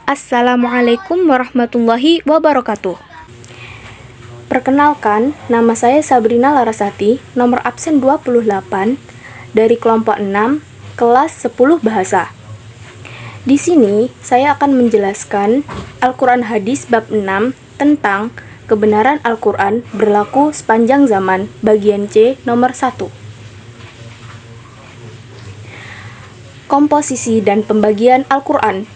Assalamualaikum warahmatullahi wabarakatuh. Perkenalkan, nama saya Sabrina Larasati, nomor absen 28 dari kelompok 6, kelas 10 bahasa. Di sini saya akan menjelaskan Al-Quran Hadis bab 6 tentang kebenaran Al-Quran berlaku sepanjang zaman, bagian C nomor 1. Komposisi dan pembagian Al-Quran.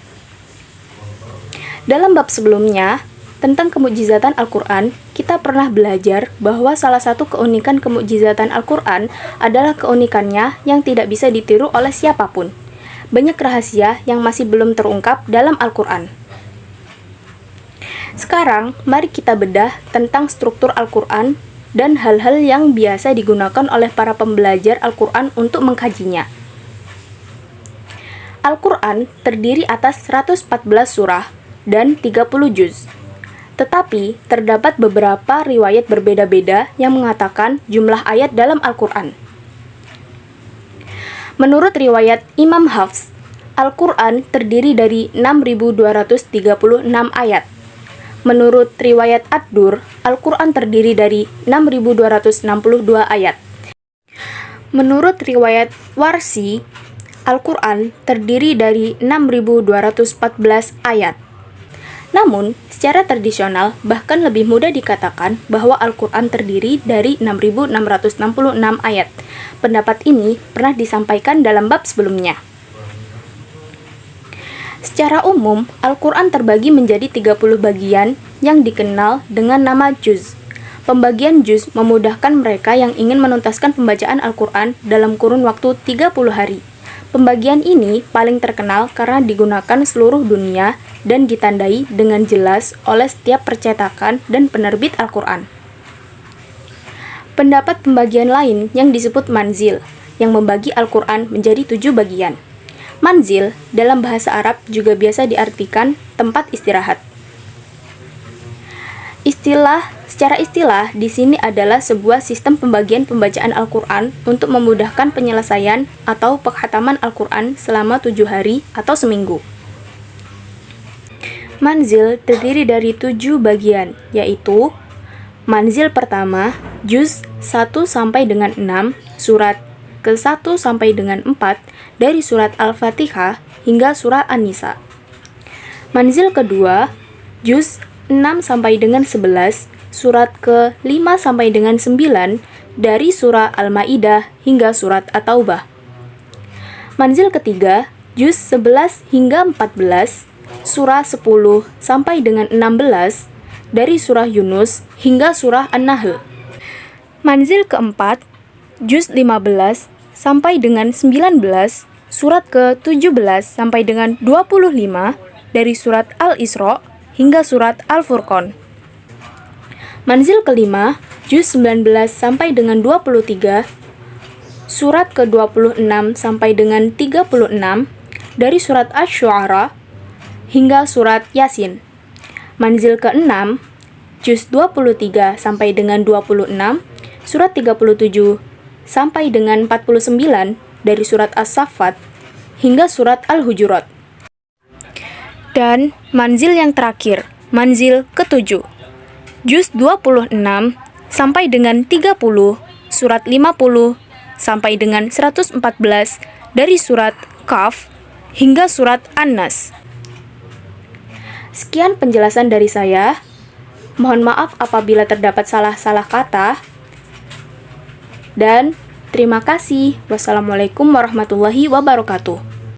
Dalam bab sebelumnya, tentang kemukjizatan Al-Quran, kita pernah belajar bahwa salah satu keunikan kemukjizatan Al-Quran adalah keunikannya yang tidak bisa ditiru oleh siapapun. Banyak rahasia yang masih belum terungkap dalam Al-Quran. Sekarang, mari kita bedah tentang struktur Al-Quran dan hal-hal yang biasa digunakan oleh para pembelajar Al-Quran untuk mengkajinya. Al-Quran terdiri atas 114 surah dan 30 juz. Tetapi, terdapat beberapa riwayat berbeda-beda yang mengatakan jumlah ayat dalam Al-Quran. Menurut riwayat Imam Hafs, Al-Quran terdiri dari 6.236 ayat. Menurut riwayat Ad-Dur, Al-Quran terdiri dari 6.262 ayat. Menurut riwayat Warsi, Al-Quran terdiri dari 6.214 ayat. Namun, secara tradisional, bahkan lebih mudah dikatakan bahwa Al-Quran terdiri dari 6.666 ayat. Pendapat ini pernah disampaikan dalam bab sebelumnya. Secara umum, Al-Quran terbagi menjadi 30 bagian yang dikenal dengan nama juz. Pembagian juz memudahkan mereka yang ingin menuntaskan pembacaan Al-Quran dalam kurun waktu 30 hari. Pembagian ini paling terkenal karena digunakan seluruh dunia dan ditandai dengan jelas oleh setiap percetakan dan penerbit Al-Quran. Pendapat pembagian lain yang disebut manzil, yang membagi Al-Quran menjadi 7 bagian. Manzil dalam bahasa Arab juga biasa diartikan tempat istirahat. Secara istilah, di sini adalah sebuah sistem pembagian pembacaan Al-Quran untuk memudahkan penyelesaian atau penghataman Al-Quran selama 7 hari atau seminggu. Manzil terdiri dari 7 bagian, yaitu manzil pertama, juz 1 sampai dengan 6, surat ke-1 sampai dengan 4 dari surat Al-Fatihah hingga surat An-Nisa. Manzil kedua, juz 6 sampai dengan 11, surat ke-5 sampai dengan 9 dari surah Al-Maidah hingga surat At-Taubah. Manzil ketiga, juz 11 hingga 14, surah 10 sampai dengan 16 dari surah Yunus hingga surah An-Nahl. Manzil keempat, juz 15 sampai dengan 19, surat ke-17 sampai dengan 25 dari surat Al-Isra hingga surat Al-Furqan. Manzil kelima, juz 19 sampai dengan 23, surat ke-26 sampai dengan 36 dari surat Asy-Syu'ara hingga surat Yasin. Manzil ke-6, juz 23 sampai dengan 26, surat 37 sampai dengan 49 dari surat As-Saffat hingga surat Al-Hujurat. Dan manzil yang terakhir, manzil ke-7, juz 26 sampai dengan 30, surat 50 sampai dengan 114 dari surat Kaf hingga surat An-Nas. Sekian penjelasan dari saya. Mohon maaf apabila terdapat salah-salah kata. Dan terima kasih. Wassalamualaikum warahmatullahi wabarakatuh.